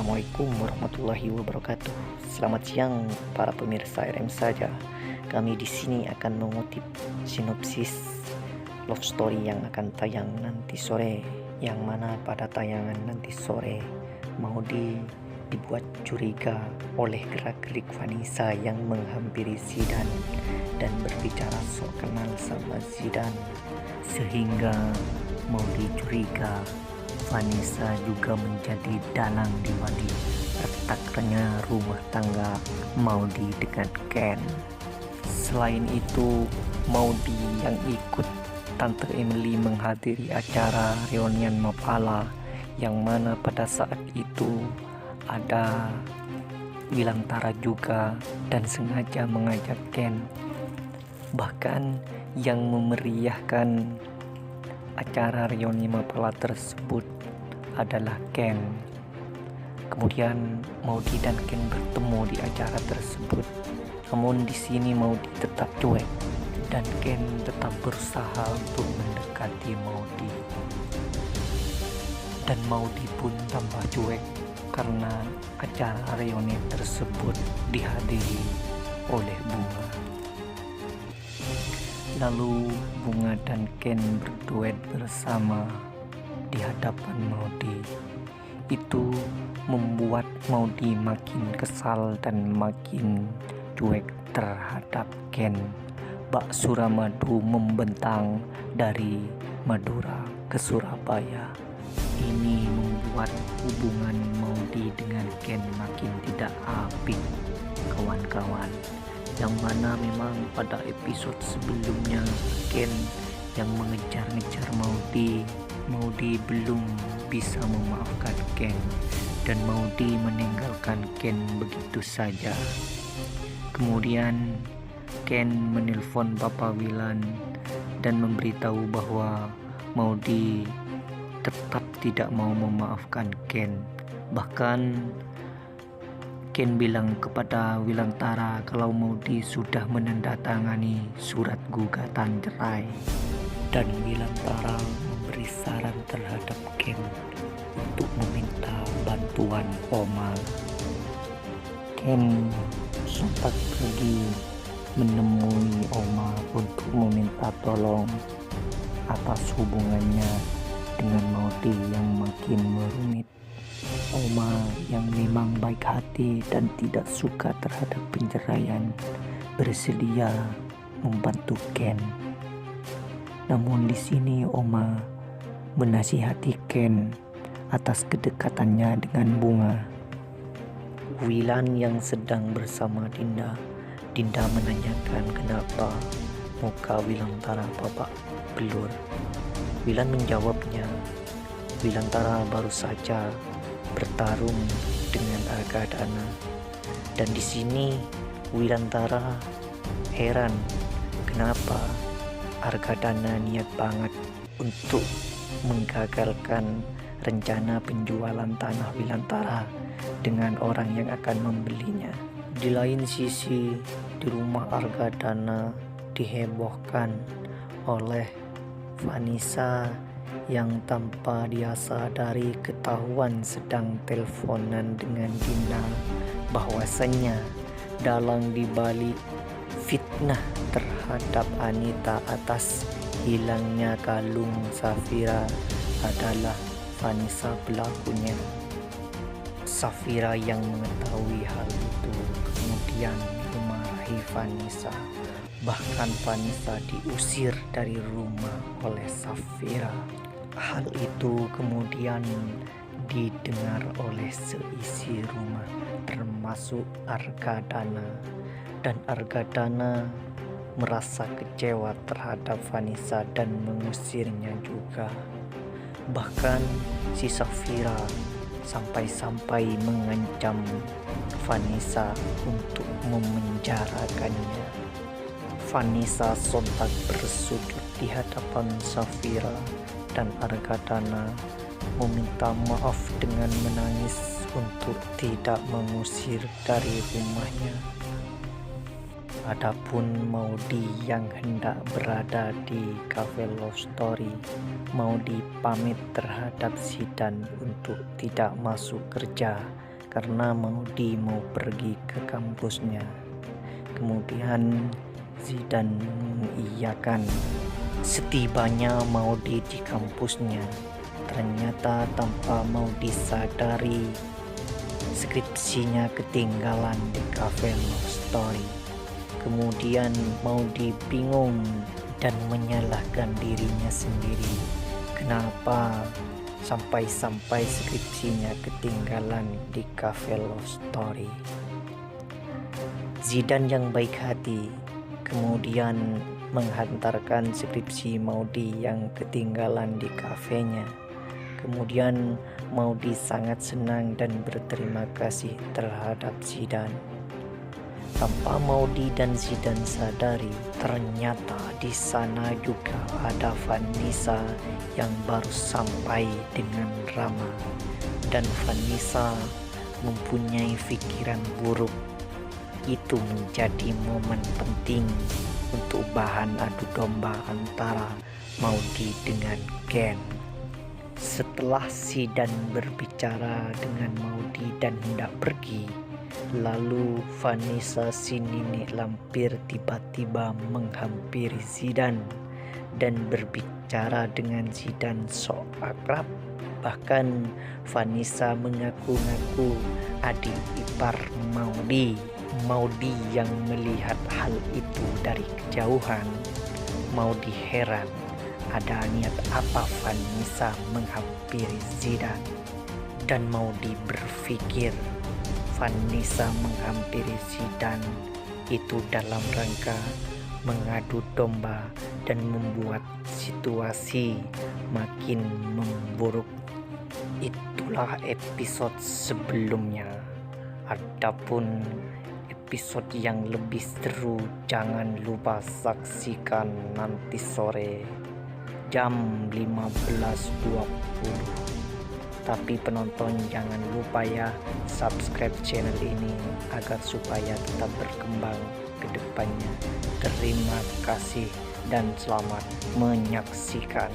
Assalamualaikum warahmatullahi wabarakatuh. Selamat siang para pemirsa RM saja. Kami di sini akan mengutip sinopsis love story yang akan tayang nanti sore, yang mana pada tayangan nanti sore Maudy dibuat curiga oleh gerak-gerik Vanessa yang menghampiri Zidan dan berbicara sok kenal sama Zidan, sehingga Maudy curiga Vanessa juga menjadi dalang di balik retaknya rumah tangga Maudy dengan Ken. Selain itu, Maudy yang ikut Tante Emily menghadiri acara reunian Mapala, yang mana pada saat itu ada Wilantara juga dan sengaja mengajak Ken. Bahkan yang memeriahkan acara reuni Mapala tersebut adalah Ken. Kemudian Maudy dan Ken bertemu di acara tersebut. Namun di sini Maudy tetap cuek dan Ken tetap berusaha untuk mendekati Maudy. Dan Maudy pun tambah cuek karena acara reuni tersebut dihadiri oleh Bunga. Lalu Bunga dan Ken berduet bersama di hadapan Maudy. Itu membuat Maudy makin kesal dan makin cuek terhadap Ken. Bak Suramadu membentang dari Madura ke Surabaya. Ini membuat hubungan Maudy dengan Ken makin tidak apik, kawan-kawan. Yang mana memang pada episode sebelumnya Ken yang mengejar-ngejar Maudy belum bisa memaafkan Ken, dan Maudy meninggalkan Ken begitu saja. Kemudian Ken menelpon Papa Wilan dan memberitahu bahwa Maudy tetap tidak mau memaafkan Ken. Bahkan Ken bilang kepada Wilantara kalau Maudy sudah menandatangani surat gugatan cerai, dan Wilantara memberi saran terhadap Ken untuk meminta bantuan Oma. Ken sempat pergi menemui Oma untuk meminta tolong atas hubungannya dengan Maudy yang makin merumit. Oma yang memang baik hati dan tidak suka terhadap penceraian bersedia membantu Ken. Namun di sini Oma menasihati Ken atas kedekatannya dengan Bunga. Wilan yang sedang bersama Dinda menanyakan kenapa muka Wilantara babak belur. Wilan menjawabnya, Wilantara baru saja bertarung dengan Argadana, dan di sini Wilantara heran kenapa Argadana niat banget untuk menggagalkan rencana penjualan tanah Wilantara dengan orang yang akan membelinya. Di lain sisi, di rumah Argadana dihebohkan oleh Vanessa yang tanpa dia sadari ketahuan sedang teleponan dengan Dinda, bahwasannya dalang dibalik fitnah terhadap Anita atas hilangnya kalung Safira adalah Vanessa pelakunya. Safira yang mengetahui hal itu kemudian memarahi Vanessa. Bahkan Vanessa diusir dari rumah oleh Safira. Hal itu kemudian didengar oleh seisi rumah, termasuk Argadana. Dan Argadana merasa kecewa terhadap Vanessa dan mengusirnya juga. Bahkan si Safira sampai-sampai mengancam Vanessa untuk memenjarakannya. Vanessa sontak bersujud di hadapan Safira, dan Argadana meminta maaf dengan menangis untuk tidak mengusir dari rumahnya. Adapun Maudy yang hendak berada di Cafe Love Story, Maudy pamit terhadap Zidan untuk tidak masuk kerja karena Maudy mau pergi ke kampusnya. Kemudian Zidane mengiyakan. Setibanya Maudy di kampusnya, ternyata tanpa Maudy sadari, skripsinya ketinggalan di cafe Love Story. Kemudian Maudy bingung dan menyalahkan dirinya sendiri. Kenapa sampai-sampai skripsinya ketinggalan di cafe Love Story? Zidane yang baik hati kemudian menghantarkan skripsi Maudy yang ketinggalan di kafenya. Kemudian Maudy sangat senang dan berterima kasih terhadap Zidane. Tanpa Maudy dan Zidane sadari, ternyata di sana juga ada Vanessa yang baru sampai dengan Rama. Dan Vanessa mempunyai pikiran buruk. Itu menjadi momen penting untuk bahan adu domba antara Maudy dengan Ken. Setelah Zidane berbicara dengan Maudy dan hendak pergi, lalu Vanessa si nenek lampir tiba-tiba menghampiri Zidane dan berbicara dengan Zidane sok akrab. Bahkan Vanessa mengaku-ngaku adik ipar Maudy. Maudy yang melihat hal itu dari kejauhan. Maudy heran, ada niat apa Vanessa menghampiri Zidane? Dan Maudy berpikir Vanessa menghampiri Zidane itu dalam rangka mengadu domba dan membuat situasi makin memburuk. Itulah episode sebelumnya. Adapun episode yang lebih seru jangan lupa saksikan nanti sore jam 15.20. Tapi penonton jangan lupa ya subscribe channel ini agar supaya tetap berkembang ke depannya. Terima kasih dan selamat menyaksikan.